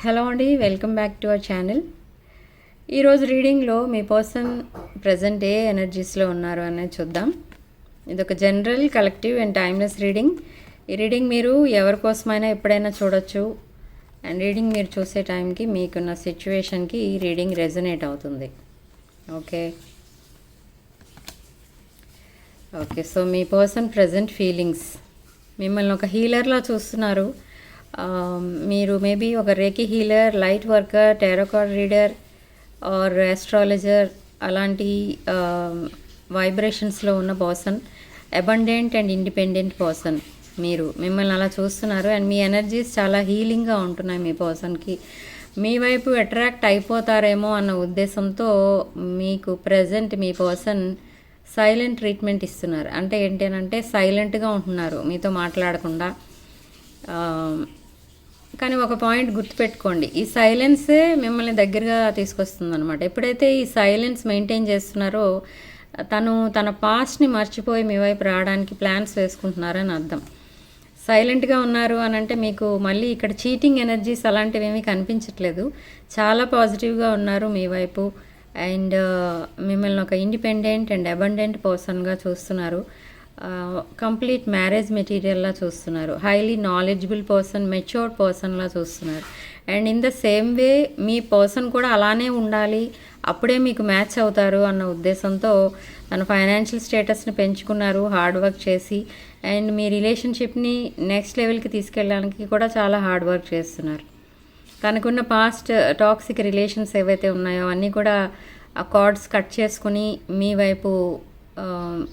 Hello అండి, welcome back to our channel. ఈరోజు రీడింగ్లో మీ person present ఏ ఎనర్జీస్లో ఉన్నారు అనేది చూద్దాం. ఇది ఒక general, collective and timeless reading. ఈ రీడింగ్ మీరు ఎవరి కోసమైనా ఎప్పుడైనా చూడొచ్చు. అండ్ రీడింగ్ మీరు చూసే టైంకి మీకున్న సిచ్యువేషన్కి ఈ రీడింగ్ రెజొనేట్ అవుతుంది. ఓకే, సో మీ పర్సన్ ప్రజెంట్ ఫీలింగ్స్, మిమ్మల్ని ఒక హీలర్లా చూస్తున్నారు. మీరు మేబీ ఒక reiki healer, light worker, tarot card reader or astrologer అలాంటి వైబ్రేషన్స్లో ఉన్న person, abundant and independent person. మిమ్మల్ని అలా చూస్తున్నారు. అండ్ మీ ఎనర్జీస్ చాలా హీలింగ్గా ఉంటున్నాయి. మీ పర్సన్కి మీ వైపు అట్రాక్ట్ అయిపోతారేమో అన్న ఉద్దేశంతో మీకు ప్రజెంట్ మీ పర్సన్ సైలెంట్ ట్రీట్మెంట్ ఇస్తున్నారు. అంటే ఏంటి అని అంటే సైలెంట్గా ఉంటున్నారు, మీతో మాట్లాడకుండా. కానీ ఒక పాయింట్ గుర్తుపెట్టుకోండి, ఈ సైలెన్సే మిమ్మల్ని దగ్గరగా తీసుకొస్తుంది అనమాట. ఎప్పుడైతే ఈ సైలెన్స్ మెయింటైన్ చేస్తున్నారో తన పాస్ట్ని మర్చిపోయి మీ వైపు రావడానికి ప్లాన్స్ వేసుకుంటున్నారని అర్థం. సైలెంట్గా ఉన్నారు అని అంటే మీకు మళ్ళీ ఇక్కడ చీటింగ్ ఎనర్జీస్ అలాంటివి ఏమీ కనిపించట్లేదు. చాలా పాజిటివ్గా ఉన్నారు మీ వైపు. అండ్ మిమ్మల్ని ఒక ఇండిపెండెంట్ అండ్ అబండెంట్ పర్సన్గా చూస్తున్నారు. కంప్లీట్ మ్యారేజ్ మెటీరియల్లా చూస్తున్నారు. హైలీ నాలెడ్జబుల్ పర్సన్, మెచ్యూర్డ్ పర్సన్లా చూస్తున్నారు. And in the same way me person కూడా అలానే ఉండాలి, అప్పుడే మీకు మ్యాచ్ అవుతారు అన్న ఉద్దేశంతో తన ఫైనాన్షియల్ స్టేటస్ని పెంచుకున్నారు హార్డ్ వర్క్ చేసి. అండ్ మీ రిలేషన్షిప్ని నెక్స్ట్ లెవెల్కి తీసుకెళ్ళడానికి కూడా చాలా హార్డ్ వర్క్ చేస్తున్నారు. తనకున్న పాస్ట్ టాక్సిక్ రిలేషన్స్ ఏవైతే ఉన్నాయో అన్నీ కూడా ఆ కార్డ్స్ కట్ చేసుకుని మీ వైపు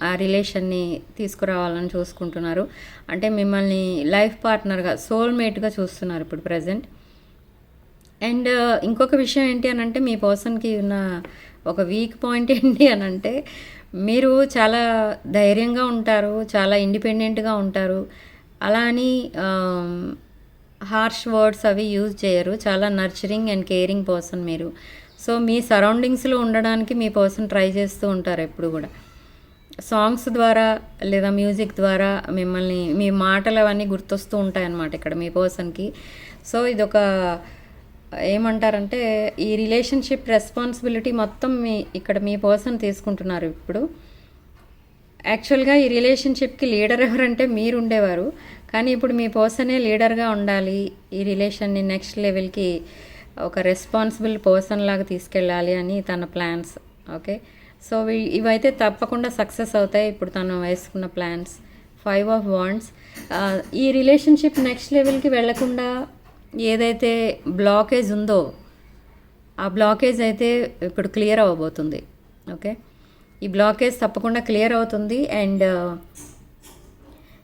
ఆ రిలేషన్ని తీసుకురావాలని చూసుకుంటున్నారు. అంటే మిమ్మల్ని లైఫ్ పార్ట్నర్గా, సోల్మేట్గా చూస్తున్నారు ఇప్పుడు ప్రజెంట్. అండ్ ఇంకొక విషయం ఏంటి అని అంటే మీ పర్సన్కి ఉన్న ఒక వీక్ పాయింట్ ఏంటి అని అంటే మీరు చాలా ధైర్యంగా ఉంటారు, చాలా ఇండిపెండెంట్గా ఉంటారు. అలా అని హార్ష్ వర్డ్స్ అవి యూజ్ చేయరు. చాలా నర్చరింగ్ అండ్ కేరింగ్ పర్సన్ మీరు. సో మీ సరౌండింగ్స్లో ఉండడానికి మీ పర్సన్ ట్రై చేస్తూ ఉంటారు ఎప్పుడు కూడా. సాంగ్స్ ద్వారా లేదా మ్యూజిక్ ద్వారా మిమ్మల్ని, మీ మాటలు అవన్నీ గుర్తొస్తూ ఉంటాయన్నమాట ఇక్కడ మీ పర్సన్కి. సో ఇదొక ఏమంటారంటే ఈ రిలేషన్షిప్ రెస్పాన్సిబిలిటీ మొత్తం ఇక్కడ మీ పర్సన్ తీసుకుంటున్నారు ఇప్పుడు. యాక్చువల్గా ఈ రిలేషన్షిప్కి లీడర్ ఎవరంటే మీరు ఉండేవారు, కానీ ఇప్పుడు మీ పర్సనే లీడర్గా ఉండాలి, ఈ రిలేషన్ని నెక్స్ట్ లెవెల్కి ఒక రెస్పాన్సిబుల్ పర్సన్ లాగా తీసుకెళ్ళాలి అని తన ప్లాన్స్. ఓకే, సో ఇవైతే తప్పకుండా సక్సెస్ అవుతాయి ఇప్పుడు తను వేసుకున్న ప్లాన్స్. 5 of wands. ఈ రిలేషన్షిప్ నెక్స్ట్ లెవెల్కి వెళ్లకుండా ఏదైతే బ్లాకేజ్ ఉందో ఆ బ్లాకేజ్ అయితే ఇప్పుడు క్లియర్ అవ్వబోతుంది. ఓకే, ఈ బ్లాకేజ్ తప్పకుండా క్లియర్ అవుతుంది. And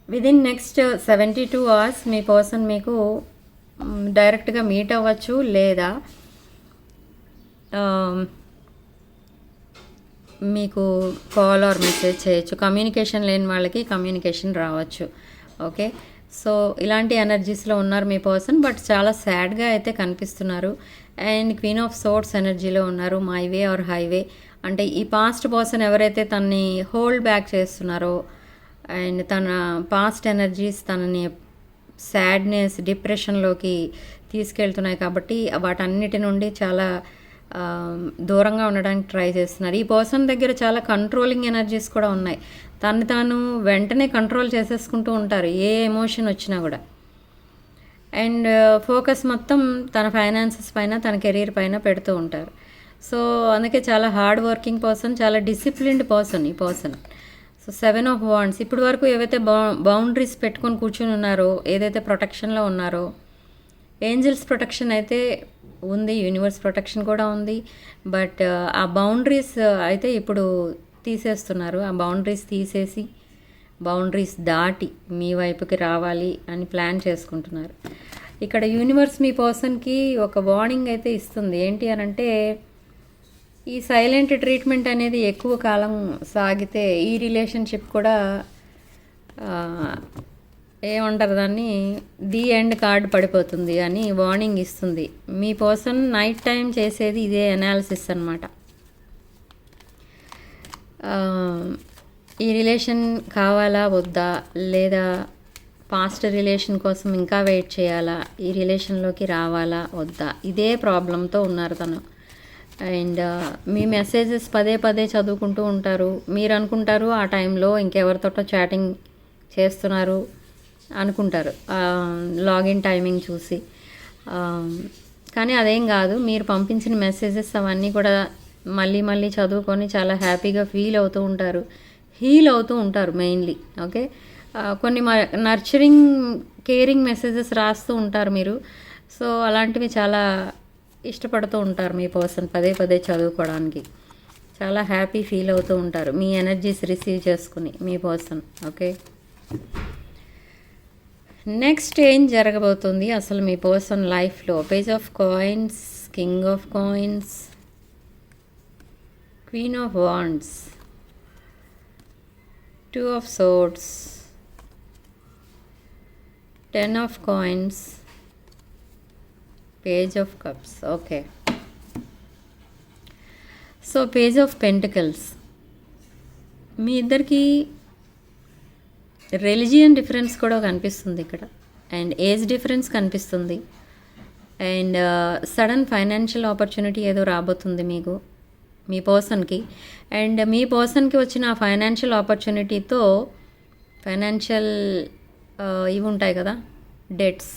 within next 72 hours me person మీకు డైరెక్ట్గా మీట్ అవ్వచ్చు, లేదా మీకు కాల్ ఆర్ మెసేజ్ చేయొచ్చు. కమ్యూనికేషన్ లేని వాళ్ళకి కమ్యూనికేషన్ రావచ్చు. ఓకే, సో ఇలాంటి ఎనర్జీస్లో ఉన్నారు మీ పర్సన్. బట్ చాలా సాడ్గా అయితే కనిపిస్తున్నారు. అండ్ క్వీన్ ఆఫ్ సోర్డ్స్ ఎనర్జీలో ఉన్నారు. మై వే ఆర్ హైవే అంటే ఈ పాస్ట్ పర్సన్ ఎవరైతే తనని హోల్డ్ బ్యాక్ చేస్తున్నారో అండ్ తన పాస్ట్ ఎనర్జీస్ తనని సాడ్నెస్, డిప్రెషన్లోకి తీసుకెళ్తున్నాయి కాబట్టి వాటన్నిటి నుండి చాలా దూరంగా ఉండడానికి ట్రై చేస్తున్నారు. ఈ పర్సన్ దగ్గర చాలా కంట్రోలింగ్ ఎనర్జీస్ కూడా ఉన్నాయి. తాను వెంటనే కంట్రోల్ చేసేసుకుంటూ ఉంటారు ఏ ఎమోషన్ వచ్చినా కూడా. అండ్ ఫోకస్ మొత్తం తన ఫైనాన్సెస్ పైన, తన కెరీర్ పైన పెడుతూ ఉంటారు. సో అందుకే చాలా హార్డ్ వర్కింగ్ పర్సన్, చాలా డిసిప్లిన్డ్ పర్సన్ ఈ పర్సన్. So 7 of wands. ఇప్పటి వరకు ఏవైతే బౌండరీస్ పెట్టుకొని కూర్చుని ఉన్నారో, ఏదైతే ప్రొటెక్షన్లో ఉన్నారో, ఏంజల్స్ ప్రొటెక్షన్ అయితే ఉంది, యూనివర్స్ ప్రొటెక్షన్ కూడా ఉంది. బట్ ఆ బౌండరీస్ అయితే ఇప్పుడు తీసేస్తున్నారు. ఆ బౌండరీస్ తీసేసి బౌండరీస్ దాటి మీ వైపుకి రావాలి అని ప్లాన్ చేసుకుంటున్నారు. ఇక్కడ యూనివర్స్ మీ పర్సన్కి ఒక వార్నింగ్ అయితే ఇస్తుంది. ఏంటి అని అంటే ఈ సైలెంట్ ట్రీట్మెంట్ అనేది ఎక్కువ కాలం సాగితే ఈ రిలేషన్షిప్ కూడా ఏమంటారు దాన్ని, ది ఎండ్ కార్డ్ పడిపోతుంది అని వార్నింగ్ ఇస్తుంది. మీ పర్సన్ నైట్ టైం చేసేది ఇదే అనాలిసిస్ అనమాట. ఈ రిలేషన్ కావాలా వద్దా, లేదా పాస్ట్ రిలేషన్ కోసం ఇంకా వెయిట్ చేయాలా, ఈ రిలేషన్లోకి రావాలా వద్దా, ఇదే ప్రాబ్లంతో ఉన్నారు తను. అండ్ మీ మెసేజెస్ పదే పదే చదువుకుంటూ ఉంటారు. మీరు అనుకుంటారు ఆ టైంలో ఇంకెవరితోటో చాటింగ్ చేస్తున్నారు అనుకుంటారు లాగిన్ టైమింగ్ చూసి. కానీ అదేం కాదు. మీరు పంపించిన మెసేజెస్ అవన్నీ కూడా మళ్ళీ మళ్ళీ చదువుకొని చాలా హ్యాపీగా ఫీల్ అవుతూ ఉంటారు, హీల్ అవుతూ ఉంటారు మెయిన్లీ. ఓకే, కొన్ని నర్చరింగ్ కేరింగ్ మెసేజెస్ రాస్తూ ఉంటారు మీరు. సో అలాంటివి చాలా ఇష్టపడుతూ ఉంటారు మీ పర్సన్ పదే పదే చదువుకోవడానికి. చాలా హ్యాపీ ఫీల్ అవుతూ ఉంటారు మీ ఎనర్జీస్ రిసీవ్ చేసుకుని మీ పర్సన్. ఓకే, నెక్స్ట్ ఏం జరగబోతుంది అసలు మీ పర్సన్ లైఫ్లో? Page of coins, king of coins, queen of wands, two of swords, 10 of coins, page of cups. Okay, so page of pentacles. మీ ఇద్దరికి రిలిజియన్ డిఫరెన్స్ కూడా కనిపిస్తుంది ఇక్కడ, అండ్ ఏజ్ డిఫరెన్స్ కనిపిస్తుంది, అండ్ సడన్ ఫైనాన్షియల్ ఆపర్చునిటీ ఏదో రాబోతుంది మీకు మీ పర్సన్కి. అండ్ మీ పర్సన్కి వచ్చిన ఆ ఫైనాన్షియల్ ఆపర్చునిటీతో ఫైనాన్షియల్ ఇవి ఉంటాయి కదా, డెట్స్,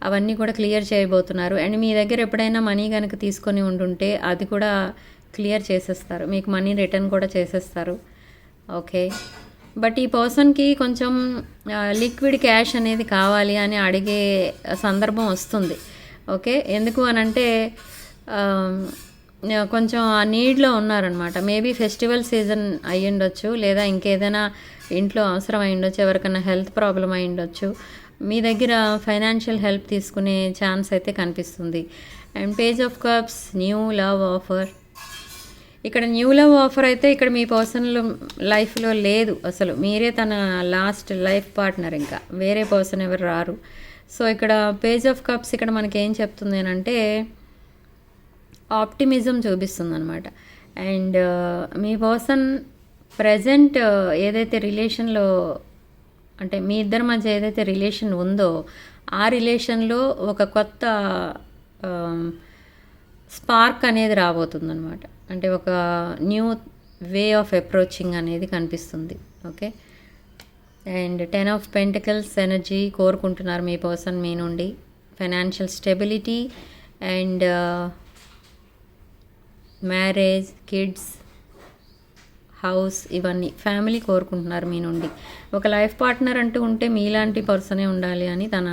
అవన్నీ కూడా క్లియర్ చేయబోతున్నారు. అండ్ మీ దగ్గర ఎప్పుడైనా మనీ కనుక తీసుకొని ఉండుంటే అది కూడా క్లియర్ చేసేస్తారు, మీకు మనీ రిటర్న్ కూడా చేసేస్తారు. ఓకే, బట్ ఈ పర్సన్కి కొంచెం లిక్విడ్ క్యాష్ అనేది కావాలి అని అడిగే సందర్భం వస్తుంది. ఓకే, ఎందుకు అనంటే కొంచెం ఆ నీడ్లో ఉన్నారనమాట. మేబీ ఫెస్టివల్ సీజన్ అయ్యి ఉండొచ్చు, లేదా ఇంకేదైనా ఇంట్లో అవసరం అయి ఉండొచ్చు, ఎవరికైనా హెల్త్ ప్రాబ్లం అయి ఉండొచ్చు. మీ దగ్గర ఫైనాన్షియల్ హెల్ప్ తీసుకునే ఛాన్స్ అయితే కనిపిస్తుంది. And page of cups, new love offer. ఇక్కడ న్యూ లవ్ ఆఫర్ అయితే ఇక్కడ మీ పర్సనల్ లైఫ్లో లేదు అసలు. మీరే తన లాస్ట్ లైఫ్ పార్ట్నర్, ఇంకా వేరే పర్సన్ ఎవరు రారు. సో ఇక్కడ పేజ్ ఆఫ్ కప్స్ ఇక్కడ మనకి ఏం చెప్తుంది అంటే ఆప్టిమిజం చూపిస్తుంది అనమాట. అండ్ మీ పర్సన్ ప్రజెంట్ ఏదైతే రిలేషన్లో, అంటే మీ ఇద్దరి మధ్య ఏదైతే రిలేషన్ ఉందో ఆ రిలేషన్లో ఒక కొత్త స్పార్క్ అనేది రాబోతుందన్నమాట. అంటే ఒక న్యూ వే ఆఫ్ అప్రోచింగ్ అనేది కనిపిస్తుంది. Okay, and 10 of pentacles energy కోరుకుంటున్నారు మీ పర్సన్ మీ నుండి. Financial stability and marriage, kids, house, ఇవన్నీ ఫ్యామిలీ కోరుకుంటున్నారు మీ నుండి. ఒక లైఫ్ పార్ట్నర్ అంటూ ఉంటే మీలాంటి పర్సనే ఉండాలి అని తన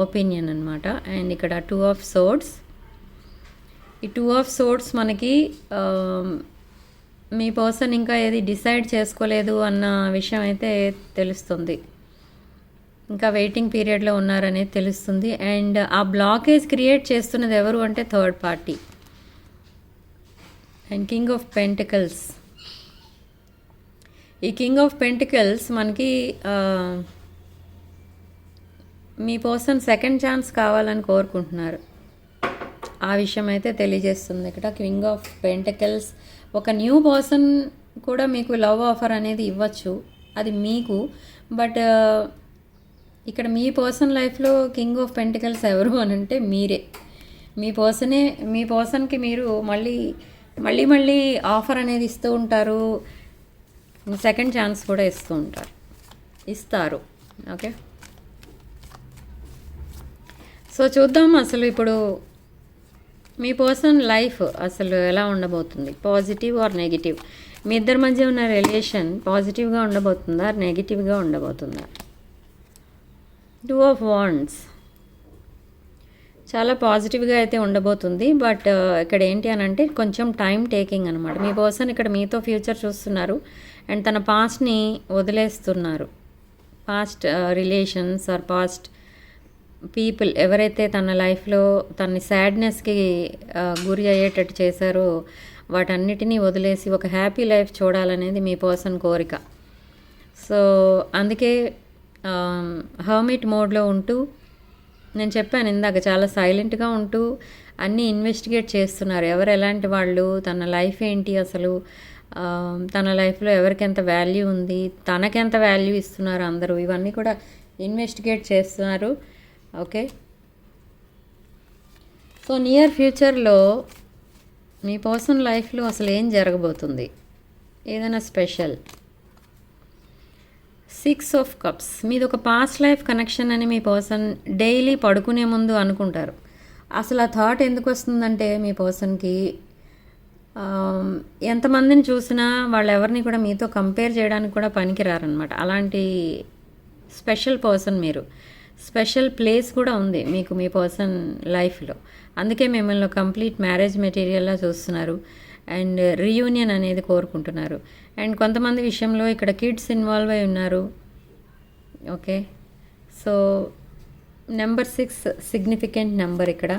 ఒపీనియన్ అనమాట. అండ్ ఇక్కడ 2 ఆఫ్ సోర్డ్స్. ఈ 2 ఆఫ్ సోర్డ్స్ మనకి మీ పర్సన్ ఇంకా ఏది డిసైడ్ చేసుకోలేదు అన్న విషయం అయితే తెలుస్తుంది. ఇంకా వెయిటింగ్ పీరియడ్లో ఉన్నారనేది తెలుస్తుంది. అండ్ ఆ బ్లాకేజ్ క్రియేట్ చేస్తున్నది ఎవరు అంటే third party. And king of pentacles. ఈ కింగ్ ఆఫ్ పెంటికల్స్ మనకి మీ పర్సన్ సెకండ్ ఛాన్స్ కావాలని కోరుకుంటున్నారు, ఆ విషయం అయితే తెలియజేస్తుంది ఇక్కడ. కింగ్ ఆఫ్ పెంటికల్స్ ఒక న్యూ పర్సన్ కూడా మీకు లవ్ ఆఫర్ అనేది ఇవ్వచ్చు, అది మీకు. బట్ ఇక్కడ మీ పర్సన్ లైఫ్లో కింగ్ ఆఫ్ పెంటికల్స్ ఎవరు అని అంటే మీరే. మీ పర్సన్కి మీరు మళ్ళీ మళ్ళీ ఆఫర్ అనేది ఇస్తూ ఉంటారు, సెకండ్ ఛాన్స్ కూడా ఇస్తారు. ఓకే, సో చూద్దాం అసలు ఇప్పుడు మీ పర్సన్ లైఫ్ అసలు ఎలా ఉండబోతుంది, పాజిటివ్ ఆర్ నెగిటివ్. మీ ఇద్దరి మధ్య ఉన్న రిలేషన్ పాజిటివ్గా ఉండబోతుందా, నెగిటివ్గా ఉండబోతుందా? 2 ఆఫ్ వాండ్స్ చాలా పాజిటివ్గా అయితే ఉండబోతుంది. బట్ ఇక్కడ ఏంటి అని అంటే కొంచెం టైం టేకింగ్ అనమాట. మీ పర్సన్ ఇక్కడ మీతో ఫ్యూచర్ చూస్తున్నారు అండ్ తన పాస్ట్ని వదిలేస్తున్నారు. Past relations or past people ఎవరైతే తన లైఫ్లో తన సాడ్నెస్కి గురి అయ్యేటట్టు చేశారో వాటన్నిటినీ వదిలేసి ఒక హ్యాపీ లైఫ్ చూడాలనేది మీ పర్సన్ కోరిక. సో అందుకే హర్మిట్ మోడ్లో ఉంటూ, నేను చెప్పాను ఇందాక, చాలా సైలెంట్గా ఉంటూ అన్నీ ఇన్వెస్టిగేట్ చేస్తున్నారు. ఎవరు ఎలాంటి వాళ్ళు, తన లైఫ్ ఏంటి అసలు, తన లైఫ్లో ఎవరికి ఎంత వాల్యూ ఉంది, తనకెంత వాల్యూ ఇస్తున్నారు అందరూ, ఇవన్నీ కూడా ఇన్వెస్టిగేట్ చేస్తున్నారు. ఓకే, సో నియర్ ఫ్యూచర్లో మీ పర్సనల్ లైఫ్లో అసలు ఏం జరగబోతుంది, ఏదైనా స్పెషల్. 6 ఆఫ్ కప్స్, మీది ఒక పాస్ట్ లైఫ్ కనెక్షన్ అని మీ పర్సన్ డైలీ పడుకునే ముందు అనుకుంటారు. అసలు ఆ థాట్ ఎందుకు వస్తుందంటే మీ పర్సన్కి ఎంతమందిని చూసినా వాళ్ళు ఎవరిని కూడా మీతో కంపేర్ చేయడానికి కూడా పనికిరారనమాట. అలాంటి స్పెషల్ పర్సన్ మీరు. స్పెషల్ ప్లేస్ కూడా ఉంది మీకు మీ పర్సన్ లైఫ్లో. అందుకే మిమ్మల్ని కంప్లీట్ మ్యారేజ్ మెటీరియల్లా చూస్తున్నారు అండ్ రీయూనియన్ అనేది కోరుకుంటున్నారు. అండ్ కొంతమంది విషయంలో ఇక్కడ కిడ్స్ ఇన్వాల్వ్ అయి ఉన్నారు. Okay, so number 6 significant number. ఇక్కడ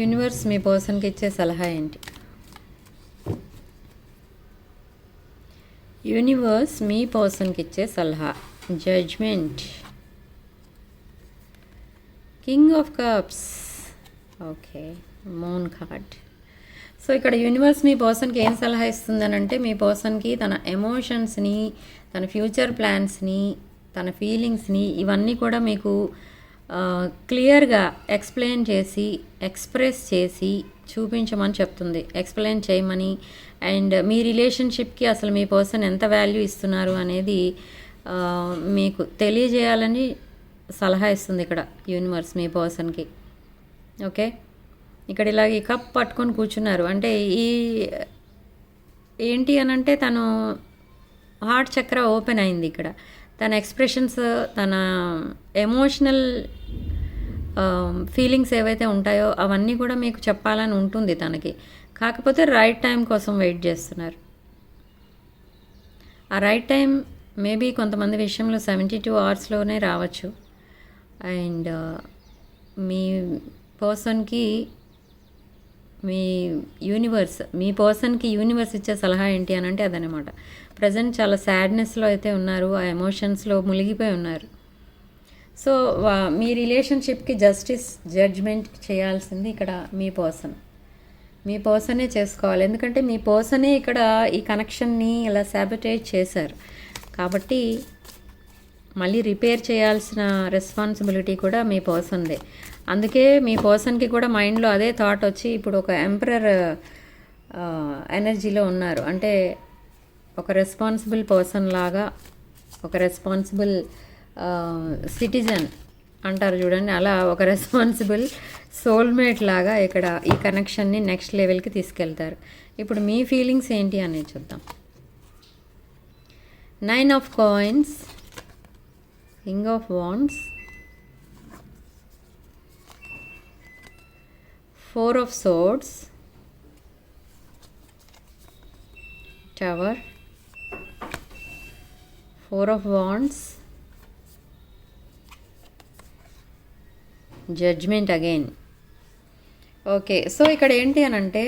యూనివర్స్ మీ పర్సన్కి ఇచ్చే సలహా ఏంటి? యూనివర్స్ మీ పర్సన్కి ఇచ్చే సలహా. Judgement, king of cups, okay, moon card. So ఇక్కడ యూనివర్స్ మీ పర్సన్కి ఏం సలహా ఇస్తుందనంటే మీ పర్సన్కి తన ఎమోషన్స్ని, తన ఫ్యూచర్ ప్లాన్స్ని, తన ఫీలింగ్స్ని ఇవన్నీ కూడా మీకు క్లియర్గా ఎక్స్ప్లెయిన్ చేసి, ఎక్స్ప్రెస్ చేసి చూపించమని చెప్తుంది. ఎక్స్ప్లెయిన్ చేయమని అండ్ మీ రిలేషన్షిప్కి అసలు మీ పర్సన్ ఎంత వాల్యూ ఇస్తున్నారు అనేది మీకు తెలియజేయాలని సలహా ఇస్తుంది ఇక్కడ యూనివర్స్ మీ పర్సన్కి. ఓకే, ఇక్కడ ఇలాగ ఈ కప్ పట్టుకొని కూర్చున్నారు అంటే ఈ ఏంటి అనంటే తను హార్ట్ చక్ర ఓపెన్ అయింది. ఇక్కడ తన ఎక్స్ప్రెషన్స్, తన ఎమోషనల్ ఫీలింగ్స్ ఏవైతే ఉంటాయో అవన్నీ కూడా మీకు చెప్పాలని ఉంటుంది తనకి. కాకపోతే రైట్ టైం కోసం వెయిట్ చేస్తున్నారు. ఆ రైట్ టైం మేబీ కొంతమంది విషయంలో 72 అవర్స్లోనే రావచ్చు. అండ్ మీ పర్సన్కి మీ పర్సన్కి యూనివర్స్ ఇచ్చే సలహా ఏంటి అని అంటే అదనమాట. ప్రజెంట్ చాలా సాడ్నెస్లో అయితే ఉన్నారు, ఆ ఎమోషన్స్లో మునిగిపోయి ఉన్నారు. సో మీ రిలేషన్షిప్కి జడ్జ్మెంట్ చేయాల్సింది ఇక్కడ మీ పర్సనే చేసుకోవాలి. ఎందుకంటే మీ పర్సనే ఇక్కడ ఈ కనెక్షన్ని ఇలా సాబిటేజ్ చేశారు కాబట్టి మళ్ళీ రిపేర్ చేయాల్సిన రెస్పాన్సిబిలిటీ కూడా మీ పర్సన్దే. అందుకే మీ పర్సన్కి కూడా మైండ్లో అదే థాట్ వచ్చి ఇప్పుడు ఒక ఎంపరర్ ఎనర్జీలో ఉన్నారు. అంటే ఒక రెస్పాన్సిబుల్ పర్సన్ లాగా, ఒక రెస్పాన్సిబుల్ సిటిజన్ అంటారు చూడండి, అలా ఒక రెస్పాన్సిబుల్ సోల్మేట్ లాగా ఇక్కడ ఈ కనెక్షన్ని నెక్స్ట్ లెవెల్కి తీసుకెళ్తారు. ఇప్పుడు మీ ఫీలింగ్స్ ఏంటి అనేది చూద్దాం. 9 of coins, king of wands, 4 of swords, tower, 4 of wands, judgement again. Okay, so ఇక్కడ ఏంటి అని అంటే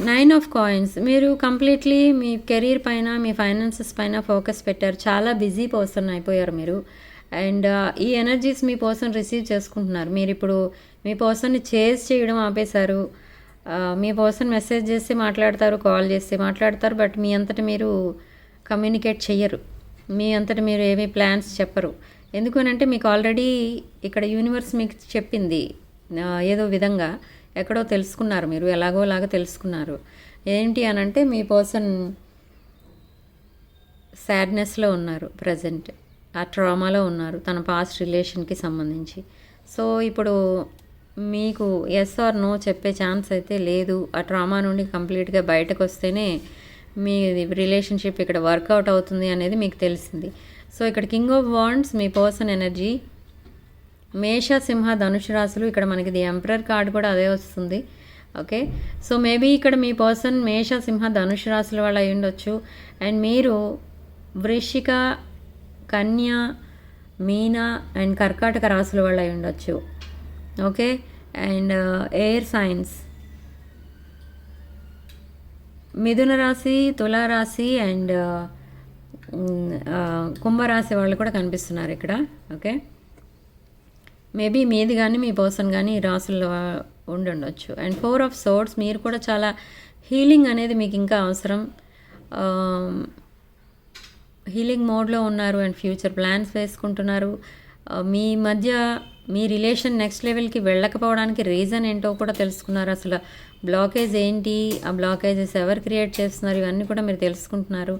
9 ఆఫ్ కాయిన్స్. మీరు కంప్లీట్లీ మీ కెరీర్ పైన, మీ ఫైనాన్సెస్ పైన ఫోకస్ పెట్టారు. చాలా బిజీ పర్సన్ అయిపోయారు మీరు. అండ్ ఈ ఎనర్జీస్ మీ పర్సన్ రిసీవ్ చేసుకుంటున్నారు. మీరు ఇప్పుడు మీ పర్సన్ని చేజ్ చేయడం ఆపేశారు. మీ పర్సన్ మెసేజ్ చేసి మాట్లాడతారు, కాల్ చేసి మాట్లాడతారు, బట్ మీ అంతటా మీరు కమ్యూనికేట్ చెయ్యరు. మీ అంతటా మీరు ఏమీ ప్లాన్స్ చెప్పరు. ఎందుకనంటే మీకు ఆల్రెడీ ఇక్కడ యూనివర్స్ మీకు చెప్పింది ఏదో విధంగా, ఎక్కడో తెలుసుకున్నారు, మీరు ఎలాగోలాగా తెలుసుకున్నారు. ఏంటి అనంటే మీ పర్సన్ సాడ్నెస్లో ఉన్నారు ప్రజెంట్, ఆ ట్రామాలో ఉన్నారు తన పాస్ట్ రిలేషన్కి సంబంధించి. సో ఇప్పుడు మీకు ఎస్ ఆర్ నో చెప్పే ఛాన్స్ అయితే లేదు. ఆ ట్రామా నుండి కంప్లీట్గా బయటకు వస్తేనే మీ రిలేషన్షిప్ ఇక్కడ వర్కౌట్ అవుతుంది అనేది మీకు తెలిసింది. సో ఇక్కడ king of wands me person energy, మేష, సింహ, ధనుషు రాశులు. ఇక్కడ మనకి ది ఎంపరర్ కార్డ్ కూడా అదే వస్తుంది. ఓకే, సో మేబీ ఇక్కడ మీ పర్సన్ మేష, సింహ, ధనుషు రాశుల వాళ్ళు అయి ఉండొచ్చు. అండ్ మీరు వృశ్చిక, కన్య, మీన అండ్ కర్కాటక రాశుల వాళ్ళు అయి ఉండొచ్చు. ఓకే, అండ్ ఎయిర్ సైన్స్ మిథున రాశి, తులారాశి అండ్ కుంభరాశి వాళ్ళు కూడా కనిపిస్తున్నారు ఇక్కడ. ఓకే, మేబీ మీది కానీ మీ పర్సన్ కానీ ఈ రాసుల్లో ఉండి ఉండొచ్చు. అండ్ 4 ఆఫ్ సోర్డ్స్, మీరు కూడా చాలా హీలింగ్ అనేది మీకు ఇంకా అవసరం. హీలింగ్ మోడ్లో ఉన్నారు అండ్ ఫ్యూచర్ ప్లాన్స్ వేసుకుంటున్నారు. మీ మధ్య మీ రిలేషన్ నెక్స్ట్ లెవెల్కి వెళ్ళకపోవడానికి రీజన్ ఏంటో కూడా తెలుసుకున్నారు. అసలు బ్లాకేజ్ ఏంటి, ఆ బ్లాకేజెస్ ఎవరు క్రియేట్ చేస్తున్నారు, ఇవన్నీ కూడా మీరు తెలుసుకుంటున్నారు.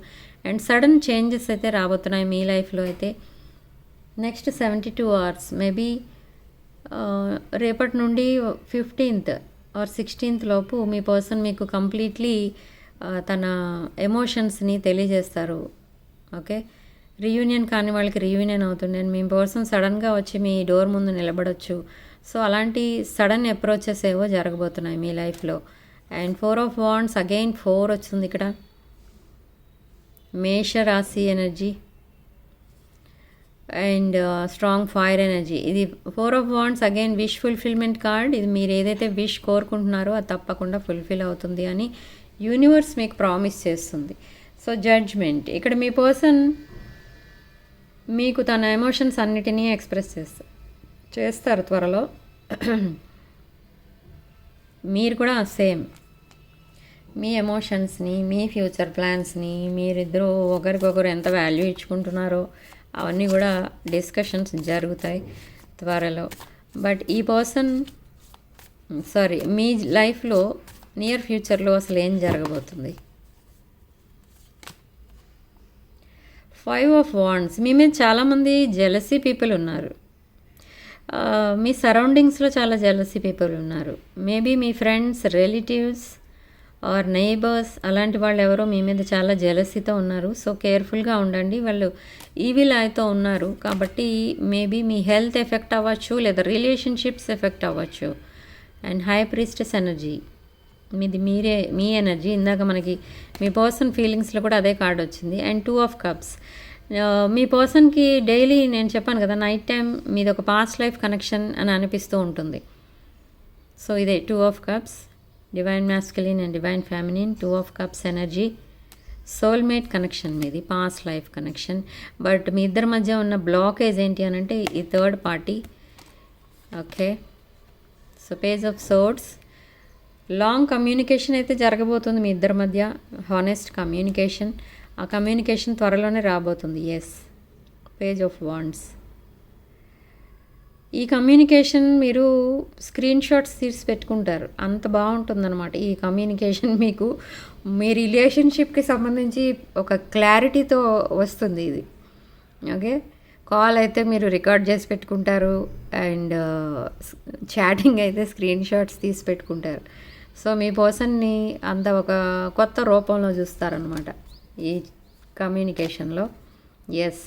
అండ్ సడన్ చేంజెస్ అయితే రాబోతున్నాయి మీ లైఫ్లో అయితే. నెక్స్ట్ 72 hours మేబీ రేపటి నుండి 15th ఆర్ 16th లోపు మీ పర్సన్ మీకు కంప్లీట్లీ తన ఎమోషన్స్ని తెలియజేస్తారు. ఓకే, రీయూనియన్ కాని వాళ్ళకి రీయూనియన్ అవుతుంది అండ్ మీ పర్సన్ సడన్గా వచ్చి మీ డోర్ ముందు నిలబడవచ్చు. సో అలాంటి సడన్ అప్రోచెస్ ఏవో జరగబోతున్నాయి మీ లైఫ్లో. అండ్ 4 of Wands అగైన్ 4 వచ్చింది ఇక్కడ. మేష రాశి energy and strong fire energy. ఇది 4 of Wands again wish fulfilment card. ఇది మీరు ఏదైతే విష్ కోరుకుంటున్నారో అది తప్పకుండా ఫుల్ఫిల్ అవుతుంది అని యూనివర్స్ మీకు ప్రామిస్ చేస్తుంది. సో జడ్జ్మెంట్, ఇక్కడ మీ పర్సన్ మీకు తన ఎమోషన్స్ అన్నిటినీ ఎక్స్ప్రెస్ చేస్తారు త్వరలో. మీరు కూడా సేమ్ మీ ఎమోషన్స్ని, మీ ఫ్యూచర్ ప్లాన్స్ని, మీరిద్దరూ ఒకరికొకరు ఎంత వాల్యూ ఇచ్చుకుంటున్నారో అవన్నీ కూడా డిస్కషన్స్ జరుగుతాయి త్వరలో. బట్ ఈ పర్సన్ మీ లైఫ్లో నియర్ ఫ్యూచర్లో అసలు ఏం జరగబోతుంది? 5 of Wands, మీ మీద చాలామంది జెలసీ పీపుల్ ఉన్నారు. మీ సరౌండింగ్స్లో చాలా జెలసీ పీపుల్ ఉన్నారు. మేబీ మీ ఫ్రెండ్స్, రిలేటివ్స్ ఆర్ నైబర్స్ అలాంటి వాళ్ళు ఎవరో మీ మీద చాలా జెలసీతో ఉన్నారు. సో కేర్ఫుల్గా ఉండండి. వాళ్ళు ఈవిల్ ఐతో ఉన్నారు కాబట్టి మేబీ మీ హెల్త్ ఎఫెక్ట్ అవ్వచ్చు, లేదా రిలేషన్షిప్స్ ఎఫెక్ట్ అవ్వచ్చు. And high priestess energy, me energy. ఇందాక మనకి మీ పర్సన్ ఫీలింగ్స్లో కూడా అదే కార్డ్ వచ్చింది. అండ్ 2 of Cups, మీ పర్సన్కి డైలీ నేను చెప్పాను కదా, నైట్ టైం మీది ఒక పాస్ట్ లైఫ్ కనెక్షన్ అని అనిపిస్తూ ఉంటుంది. సో ఇదే 2 of Cups, divine masculine and divine feminine. 2 of Cups energy, soulmate connection మీది, పాస్ట్ లైఫ్ కనెక్షన్. బట్ మీ ఇద్దరి మధ్య ఉన్న బ్లాకేజ్ ఏంటి అని అంటే ఈ third party. Okay, so page of swords, long communication అయితే జరగబోతుంది మీ ఇద్దరి మధ్య, హానెస్ట్ కమ్యూనికేషన్. ఆ కమ్యూనికేషన్ త్వరలోనే రాబోతుంది. Yes, page of wands. ఈ కమ్యూనికేషన్ మీరు స్క్రీన్ షాట్స్ తీసి పెట్టుకుంటారు, అంత బాగుంటుందన్నమాట ఈ కమ్యూనికేషన్. మీకు మీ రిలేషన్షిప్కి సంబంధించి ఒక క్లారిటీతో వస్తుంది ఇది. ఓకే, కాల్ అయితే మీరు రికార్డ్ చేసి పెట్టుకుంటారు అండ్ చాటింగ్ అయితే స్క్రీన్ షాట్స్ తీసి పెట్టుకుంటారు. సో మీ పర్సన్ని అంత ఒక కొత్త రూపంలో చూస్తారనమాట ఈ కమ్యూనికేషన్లో. ఎస్,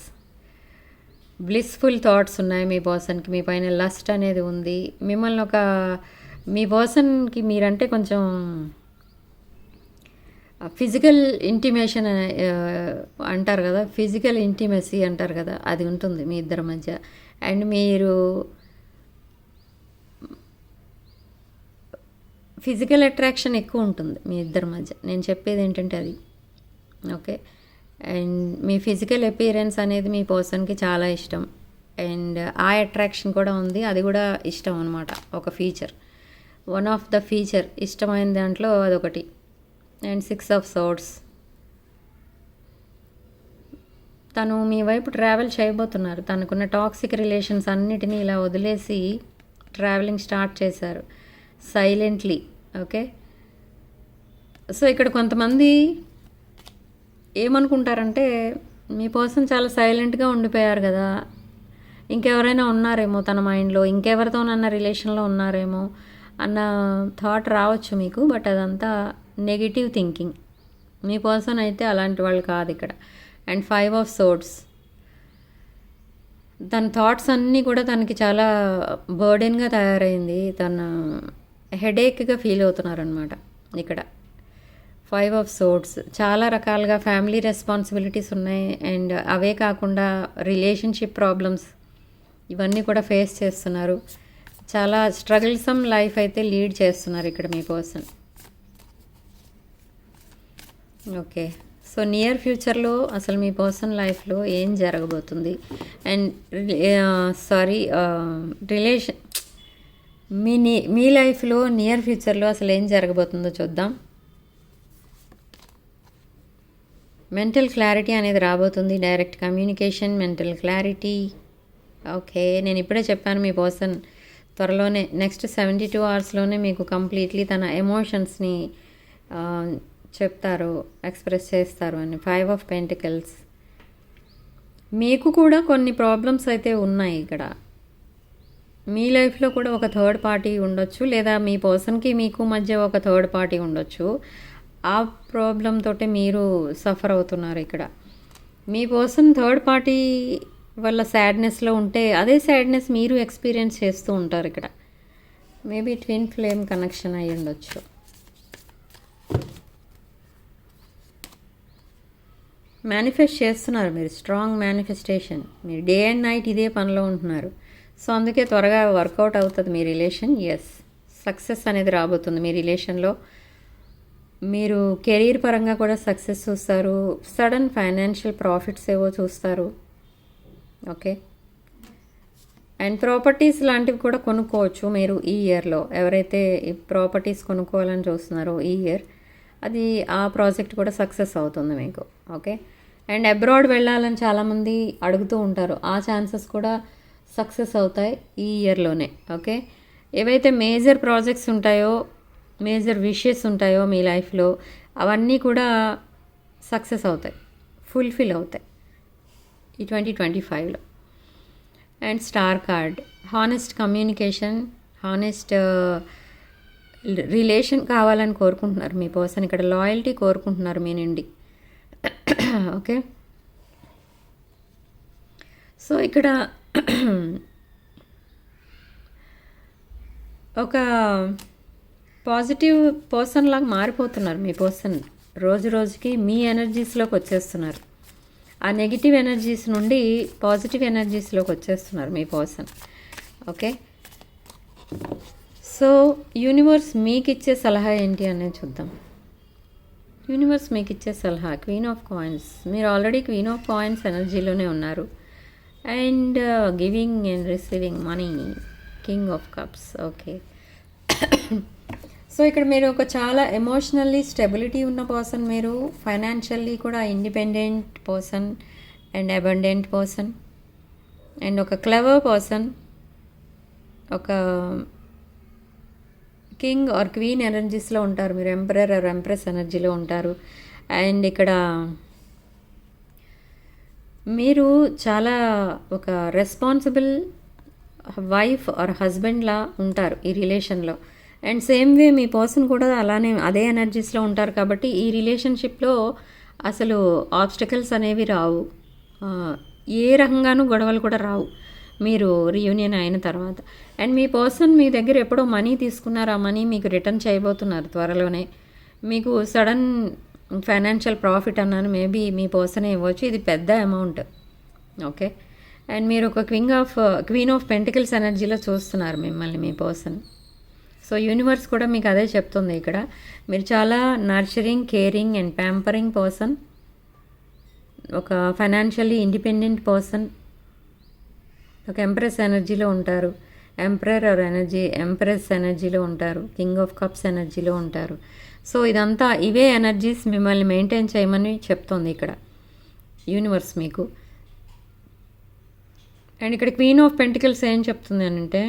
బ్లిస్ఫుల్ థాట్స్ ఉన్నాయి మీ పర్సన్కి, మీ పైన లస్ట్ అనేది ఉంది. మిమ్మల్ని మీ పర్సన్కి మీరంటే కొంచెం ఫిజికల్ ఇంటిమేషన్ అంటారు కదా, ఫిజికల్ ఇంటిమసీ అంటారు కదా, అది ఉంటుంది మీ ఇద్దరి మధ్య. అండ్ మీరు ఫిజికల్ అట్రాక్షన్ ఎక్కువ ఉంటుంది మీ ఇద్దరి మధ్య. నేను చెప్పేది ఏంటంటే అది. Okay, and me physical appearance అనేది మీ పర్సన్కి చాలా ఇష్టం అండ్ ఆ అట్రాక్షన్ కూడా ఉంది, అది కూడా ఇష్టం అనమాట. ఒక feature, one of the feature ఇష్టమైన దాంట్లో అదొకటి. అండ్ 6 of Swords, తను మీ వైపు ట్రావెల్ చేయబోతున్నారు. తనకున్న టాక్సిక్ రిలేషన్స్ అన్నిటినీ ఇలా వదిలేసి ట్రావెలింగ్ స్టార్ట్ చేశారు సైలెంట్లీ. ఓకే, సో ఇక్కడ కొంతమంది ఏమనుకుంటారంటే మీ పర్సన్ చాలా సైలెంట్గా ఉండిపోయారు కదా, ఇంకెవరైనా ఉన్నారేమో తన మైండ్లో, ఇంకెవరితోనన్నా రిలేషన్లో ఉన్నారేమో అన్న థాట్ రావచ్చు మీకు. బట్ అదంతా నెగిటివ్ థింకింగ్. మీ పర్సన్ అయితే అలాంటి వాళ్ళు కాదు ఇక్కడ. అండ్ 5 of Swords, తన థాట్స్ అన్నీ కూడా తనకి చాలా బర్డెన్గా తయారైంది. తన హెడేక్గా ఫీల్ అవుతున్నారనమాట ఇక్కడ. 5 of Swords, చాలా రకాలుగా ఫ్యామిలీ రెస్పాన్సిబిలిటీస్ ఉన్నాయి అండ్ అవే కాకుండా రిలేషన్షిప్ ప్రాబ్లమ్స్ ఇవన్నీ కూడా ఫేస్ చేస్తున్నారు. చాలా స్ట్రగుల్సమ్ లైఫ్ అయితే లీడ్ చేస్తున్నారు ఇక్కడ మీ పర్సన్. ఓకే, సో నియర్ ఫ్యూచర్లో అసలు మీ పర్సన్ లైఫ్లో ఏం జరగబోతుంది అండ్ రిలేషన్ మీ లైఫ్లో నియర్ ఫ్యూచర్లో అసలు ఏం జరగబోతుందో చూద్దాం. మెంటల్ క్లారిటీ అనేది రాబోతుంది. Direct communication, mental clarity. Okay, నేను ఇప్పుడే చెప్పాను మీ పర్సన్ త్వరలోనే నెక్స్ట్ 72 అవర్స్లోనే మీకు కంప్లీట్లీ తన ఎమోషన్స్ని చెప్తారు, ఎక్స్ప్రెస్ చేస్తారు అని. 5 ఆఫ్ పెంటికల్స్. మీకు కూడా కొన్ని ప్రాబ్లమ్స్ అయితే ఉన్నాయి ఇక్కడ. మీ లైఫ్లో కూడా ఒక థర్డ్ పార్టీ ఉండొచ్చు, లేదా మీ పర్సన్కి మీకు మధ్య ఒక థర్డ్ పార్టీ ఉండొచ్చు. ఆ ప్రాబ్లం తోటే మీరు సఫర్ అవుతున్నారు ఇక్కడ. మీ పర్సన్ థర్డ్ పార్టీ వల్ల సాడ్నెస్లో ఉంటే అదే సాడ్నెస్ మీరు ఎక్స్పీరియన్స్ చేస్తూ ఉంటారు ఇక్కడ. మేబీ ట్విన్ ఫ్లేమ్ కనెక్షన్ అయ్యి ఉండొచ్చు. మేనిఫెస్ట్ చేస్తున్నారు మీరు, స్ట్రాంగ్ మేనిఫెస్టేషన్. మీరు డే అండ్ నైట్ ఇదే పనిలో ఉంటున్నారు. సో అందుకే త్వరగా వర్కౌట్ అవుతుంది మీ రిలేషన్. ఎస్, సక్సెస్ అనేది రాబోతుంది మీ రిలేషన్లో. మీరు కెరీర్ పరంగా కూడా సక్సెస్ చూస్తారు. సడన్ ఫైనాన్షియల్ ప్రాఫిట్స్ ఏవో చూస్తారు. ఓకే, అండ్ ప్రాపర్టీస్ లాంటివి కూడా కొనుక్కోవచ్చు మీరు ఈ ఇయర్లో. ఎవరైతే ఈ ప్రాపర్టీస్ కొనుక్కోవాలని చూస్తున్నారో ఈ ఇయర్, అది ఆ ప్రాజెక్ట్ కూడా సక్సెస్ అవుతుంది మీకు. ఓకే, అండ్ అబ్రాడ్ వెళ్ళాలని చాలామంది అడుగుతూ ఉంటారు. ఆ ఛాన్సెస్ కూడా సక్సెస్ అవుతాయి ఈ ఇయర్లోనే. ఓకే, ఏవైతే మేజర్ ప్రాజెక్ట్స్ ఉంటాయో, మేజర్ విషెస్ ఉంటాయో మీ లైఫ్లో, అవన్నీ కూడా సక్సెస్ అవుతాయి, ఫుల్ఫిల్ అవుతాయి ఈ 2025లో. And star card, honest communication, honest relation కావాలని కోరుకుంటున్నారు మీ పర్సన్. ఇక్కడ లాయల్టీ కోరుకుంటున్నారు మీ నుండి. ఓకే, సో ఇక్కడ ఒక పాజిటివ్ పర్సన్ లాగా మారిపోతున్నారు మీ పర్సన్. రోజు రోజుకి మీ ఎనర్జీస్లోకి వచ్చేస్తున్నారు. ఆ నెగిటివ్ ఎనర్జీస్ నుండి పాజిటివ్ ఎనర్జీస్లోకి వచ్చేస్తున్నారు మీ పర్సన్. ఓకే, సో యూనివర్స్ మీకు ఇచ్చే సలహా ఏంటి అనేది చూద్దాం. యూనివర్స్ మీకు ఇచ్చే సలహా, క్వీన్ ఆఫ్ కాయిన్స్. మీరు ఆల్రెడీ క్వీన్ ఆఫ్ కాయిన్స్ ఎనర్జీలోనే ఉన్నారు. And giving and receiving money, king of cups. Okay, so ఇక్కడ మీరు ఒక చాలా ఎమోషనల్లీ స్టెబిలిటీ ఉన్న పర్సన్. మీరు ఫైనాన్షియల్లీ కూడా independent person and abundant person and ఒక క్లెవర్ పర్సన్. ఒక కింగ్ ఆర్ క్వీన్ ఎనర్జీస్లో ఉంటారు మీరు. ఎంపరర్ ఆర్ ఎంప్రెస్ ఎనర్జీలో ఉంటారు. అండ్ ఇక్కడ మీరు చాలా ఒక రెస్పాన్సిబుల్ వైఫ్ ఆర్ హస్బెండ్లా ఉంటారు ఈ రిలేషన్లో. And same way me person కూడా అలానే అదే ఎనర్జీస్లో ఉంటారు. కాబట్టి ఈ రిలేషన్షిప్లో అసలు ఆబ్స్టకల్స్ అనేవి రావు, ఏ రకంగానూ గొడవలు కూడా రావు మీరు రీయూనియన్ అయిన తర్వాత. అండ్ మీ పర్సన్ మీ దగ్గర ఎప్పుడో మనీ తీసుకున్నారు, ఆ మనీ మీకు రిటర్న్ చేయబోతున్నారు త్వరలోనే. మీకు సడన్ ఫైనాన్షియల్ ప్రాఫిట్ అన్నాను, మేబీ మీ పర్సనే ఇవ్వచ్చు. ఇది పెద్ద అమౌంట్. ఓకే, అండ్ మీరు ఒక క్వీన్ ఆఫ్ పెంటికల్స్ ఎనర్జీలో చూస్తున్నారు మిమ్మల్ని మీ పర్సన్. సో యూనివర్స్ కూడా మీకు అదే చెప్తుంది ఇక్కడ. మీరు చాలా nurturing, caring and pampering person. ఒక ఫైనాన్షియల్లీ ఇండిపెండెంట్ పర్సన్. ఒక ఎంప్రెస్ ఎనర్జీలో ఉంటారు. ఎంపరర్ ఆర్ ఎనర్జీ, ఎంప్రెస్ ఎనర్జీలో ఉంటారు. కింగ్ ఆఫ్ కప్స్ ఎనర్జీలో ఉంటారు. సో ఇదంతా ఇవే ఎనర్జీస్ మిమ్మల్ని మెయింటైన్ చేయమని చెప్తుంది ఇక్కడ యూనివర్స్ మీకు. అండ్ ఇక్కడ క్వీన్ ఆఫ్ పెంటికల్స్ ఏం చెప్తుంది అంటే,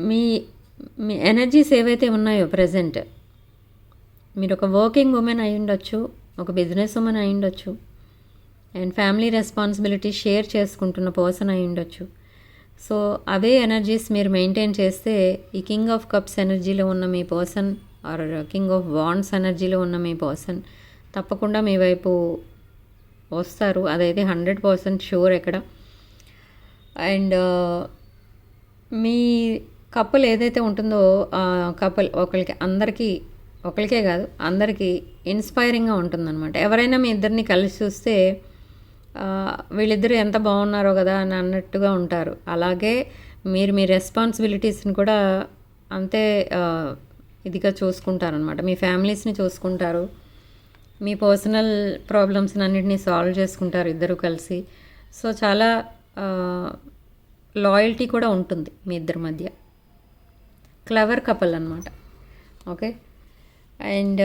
మీ మీ ఎనర్జీస్ ఏవైతే ఉన్నాయో ప్రజెంట్, మీరు ఒక వర్కింగ్ ఉమెన్ అయి ఉండొచ్చు, ఒక బిజినెస్ ఉమెన్ అయి ఉండొచ్చు, అండ్ ఫ్యామిలీ రెస్పాన్సిబిలిటీ షేర్ చేసుకుంటున్న పర్సన్ అయి ఉండొచ్చు. సో అవే ఎనర్జీస్ మీరు మెయింటైన్ చేస్తే ఈ కింగ్ ఆఫ్ కప్స్ ఎనర్జీలో ఉన్న మీ person or king of wands ఎనర్జీలో ఉన్న మీ పర్సన్ తప్పకుండా మీ వైపు వస్తారు. అదైతే 100% షూర్ ఇక్కడ. అండ్ మీ కపుల్ ఏదైతే ఉంటుందో ఆ కపుల్ ఒకరికే కాదు అందరికీ ఇన్స్పైరింగ్గా ఉంటుందన్నమాట. ఎవరైనా మీ ఇద్దరిని కలిసి చూస్తే వీళ్ళిద్దరూ ఎంత బాగున్నారో కదా అని అన్నట్టుగా ఉంటారు. అలాగే మీరు మీ రెస్పాన్సిబిలిటీస్ని కూడా అంతే ఇదిగా చూసుకుంటారనమాట. మీ ఫ్యామిలీస్ని చూసుకుంటారు, మీ పర్సనల్ ప్రాబ్లమ్స్ని అన్నింటినీ సాల్వ్ చేసుకుంటారు ఇద్దరు కలిసి. సో చాలా లాయల్టీ కూడా ఉంటుంది మీ ఇద్దరి మధ్య. క్లవర్ కపుల్ అనమాట. ఓకే, అండ్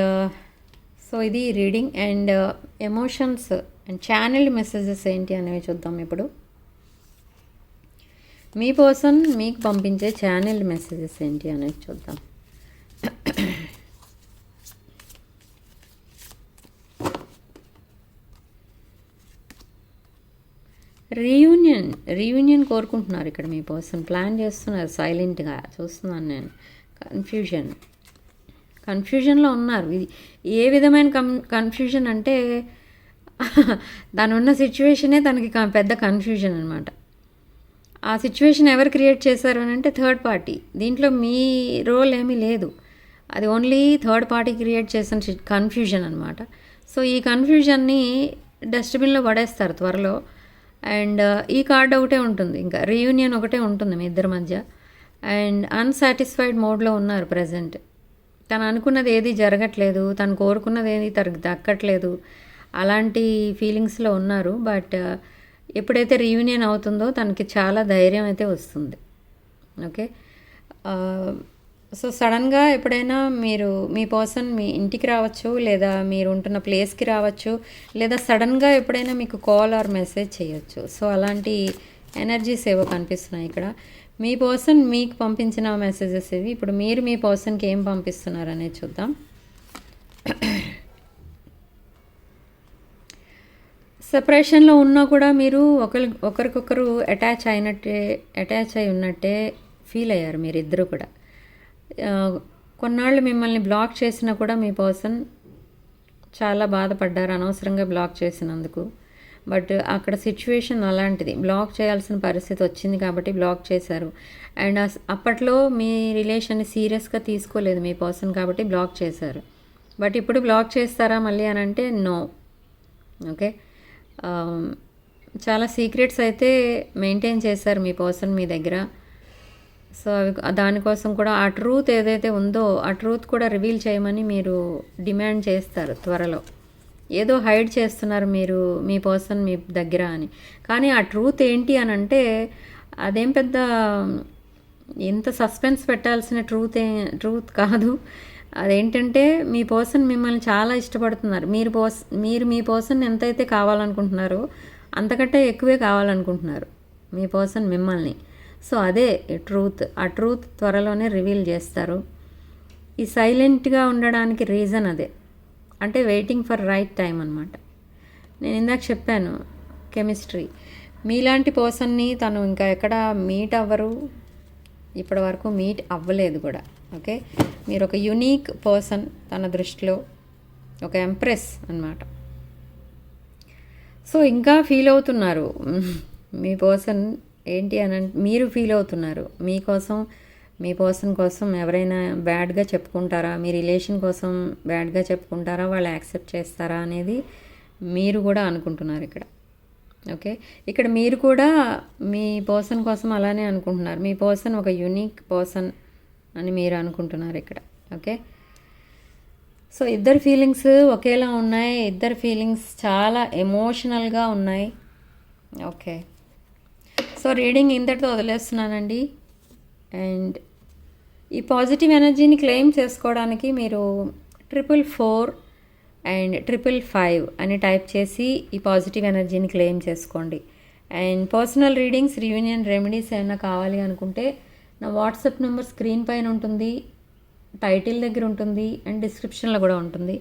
సో ఇది reading. And emotions and ఛానల్డ్ messages ఏంటి అనేవి చూద్దాం ఇప్పుడు. మీ పర్సన్ మీకు పంపించే ఛానల్డ్ మెసేజెస్ ఏంటి అనేది చూద్దాం. రీయూనియన్ కోరుకుంటున్నారు ఇక్కడ మీ పర్సన్. ప్లాన్ చేస్తున్నారు సైలెంట్గా, చూస్తున్నాను నేను. కన్ఫ్యూజన్లో ఉన్నారు. ఇది ఏ విధమైన కన్ఫ్యూజన్ అంటే తను ఉన్న సిచ్యువేషనే తనకి పెద్ద కన్ఫ్యూజన్ అనమాట. ఆ సిచ్యువేషన్ ఎవరు క్రియేట్ చేశారు అని అంటే థర్డ్ పార్టీ. దీంట్లో మీ రోల్ ఏమీ లేదు, అది ఓన్లీ థర్డ్ పార్టీ క్రియేట్ చేసిన కన్ఫ్యూజన్ అనమాట. సో ఈ కన్ఫ్యూజన్ని డస్ట్బిన్లో పడేస్తారు త్వరలో. అండ్ ఈ కార్డ్ ఒకటే ఉంటుంది, ఇంకా రీయూనియన్ ఒకటే ఉంటుంది మీ ఇద్దరి మధ్య. అండ్ అన్సాటిస్ఫైడ్ మోడ్లో ఉన్నారు ప్రజెంట్. తను అనుకున్నది ఏది జరగట్లేదు, తను కోరుకున్నది ఏది తనకు దక్కట్లేదు, అలాంటి ఫీలింగ్స్లో ఉన్నారు. బట్ ఎప్పుడైతే రీయూనియన్ అవుతుందో తనకి చాలా ధైర్యం అయితే వస్తుంది. ఓకే, సో సడన్గా ఎప్పుడైనా మీరు మీ పర్సన్ మీ ఇంటికి రావచ్చు, లేదా మీరు ఉంటున్న ప్లేస్కి రావచ్చు, లేదా సడన్గా ఎప్పుడైనా మీకు కాల్ ఆర్ మెసేజ్ చేయొచ్చు. సో అలాంటి ఎనర్జీస్ ఏవో కనిపిస్తున్నాయి ఇక్కడ. మీ పర్సన్ మీకు పంపించిన మెసేజెస్ ఇవి. ఇప్పుడు మీరు మీ పర్సన్కి ఏం పంపిస్తున్నారు అనేది చూద్దాం. సెపరేషన్లో ఉన్నా కూడా మీరు ఒకరికొకరు అటాచ్ అయి ఉన్నట్టే ఫీల్ అయ్యారు మీరిద్దరూ కూడా. కొన్నాళ్ళు మిమ్మల్ని బ్లాక్ చేసినా కూడా మీ పర్సన్ చాలా బాధపడ్డారు అనవసరంగా బ్లాక్ చేసినందుకు. బట్ అక్కడ సిచ్యువేషన్ అలాంటిది, బ్లాక్ చేయాల్సిన పరిస్థితి వచ్చింది కాబట్టి బ్లాక్ చేశారు. అండ్ అప్పట్లో మీ రిలేషన్ని సీరియస్గా తీసుకోలేదు మీ పర్సన్ కాబట్టి బ్లాక్ చేశారు. బట్ ఇప్పుడు బ్లాక్ చేస్తారా మళ్ళీ అని అంటే నో. ఓకే, చాలా సీక్రెట్స్ అయితే మెయింటైన్ చేశారు మీ పర్సన్ మీ దగ్గర. సో అవి దానికోసం కూడా ఆ ట్రూత్ ఏదైతే ఉందో ఆ ట్రూత్ కూడా రివీల్ చేయమని మీరు డిమాండ్ చేస్తారు త్వరలో. ఏదో హైడ్ చేస్తున్నారు మీరు మీ పర్సన్ మీ దగ్గర అని, కానీ ఆ ట్రూత్ ఏంటి అని అంటే అదేం పెద్ద ఇంత సస్పెన్స్ పెట్టాల్సిన ట్రూత్ కాదు. అదేంటంటే మీ పర్సన్ మిమ్మల్ని చాలా ఇష్టపడుతున్నారు. మీరు మీ పర్సన్ ఎంతైతే కావాలనుకుంటున్నారో అంతకంటే ఎక్కువే కావాలనుకుంటున్నారు మీ పర్సన్ మిమ్మల్ని. సో అదే ట్రూత్. ఆ ట్రూత్ త్వరలోనే రివీల్ చేస్తారు. ఈ సైలెంట్గా ఉండడానికి రీజన్ అదే, అంటే వెయిటింగ్ ఫర్ రైట్ టైం అనమాట. నేను ఇందాక చెప్పాను కెమిస్ట్రీ. మీలాంటి పర్సన్ని తను ఇంకా ఎక్కడ మీట్ అవ్వరు, ఇప్పటి వరకు మీట్ అవ్వలేదు కూడా. ఓకే, మీరు ఒక యునీక్ పర్సన్ తన దృష్టిలో, ఒక ఎంప్రెస్ అన్నమాట. సో ఇంకా ఫీల్ అవుతున్నారు మీ పర్సన్ ఏంటి అని మీరు ఫీల్ అవుతున్నారు. మీకోసం మీ పర్సన్ కోసం ఎవరైనా బ్యాడ్గా చెప్పుకుంటారా, మీ రిలేషన్ కోసం బ్యాడ్గా చెప్పుకుంటారా, వాళ్ళు యాక్సెప్ట్ చేస్తారా అనేది మీరు కూడా అనుకుంటున్నారు ఇక్కడ. ఓకే, ఇక్కడ మీరు కూడా మీ పర్సన్ కోసం అలానే అనుకుంటున్నారు. మీ పర్సన్ ఒక యూనిక్ పర్సన్ అని మీరు అనుకుంటున్నారు ఇక్కడ. ఓకే, సో ఇద్దరు ఫీలింగ్స్ ఒకేలా ఉన్నాయి, ఇద్దరు ఫీలింగ్స్ చాలా ఎమోషనల్గా ఉన్నాయి. ఓకే, సో రీడింగ్ ఇంతటితో వదిలేస్తున్నానండి. అండ్ ఈ పాజిటివ్ ఎనర్జీని క్లెయిమ్ చేసుకోవడానికి మీరు 444 అండ్ 555 అని టైప్ చేసి ఈ పాజిటివ్ ఎనర్జీని క్లెయిమ్ చేసుకోండి. And personal readings, reunion remedies ఏమైనా కావాలి అనుకుంటే నా వాట్సాప్ నెంబర్ స్క్రీన్ పైన ఉంటుంది, టైటిల్ దగ్గర ఉంటుంది, అండ్ డిస్క్రిప్షన్లో కూడా ఉంటుంది.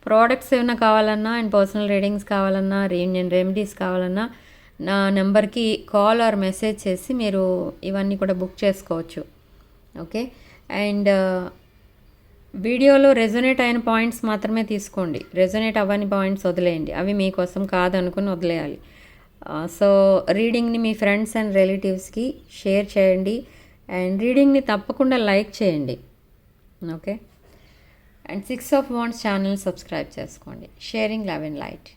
ప్రోడక్ట్స్ ఏమైనా కావాలన్నా అండ్ పర్సనల్ రీడింగ్స్ కావాలన్నా, రీయూనియన్ రెమెడీస్ కావాలన్నా నా నెంబర్కి కాల్ ఆర్ మెసేజ్ చేసి మీరు ఇవన్నీ కూడా బుక్ చేసుకోవచ్చు. ఓకే, అండ్ వీడియోలో రెజొనేట్ అయిన పాయింట్స్ మాత్రమే తీసుకోండి, రెజొనేట్ అవ్వని పాయింట్స్ వదిలేయండి, అవి మీకోసం కాదనుకుని వదిలేయాలి. సో రీడింగ్ని మీ ఫ్రెండ్స్ అండ్ రిలేటివ్స్కి షేర్ చేయండి. అండ్ రీడింగ్ని తప్పకుండా లైక్ చేయండి. Okay, and 6 of Wands channel subscribe చేసుకోండి. Sharing love and light.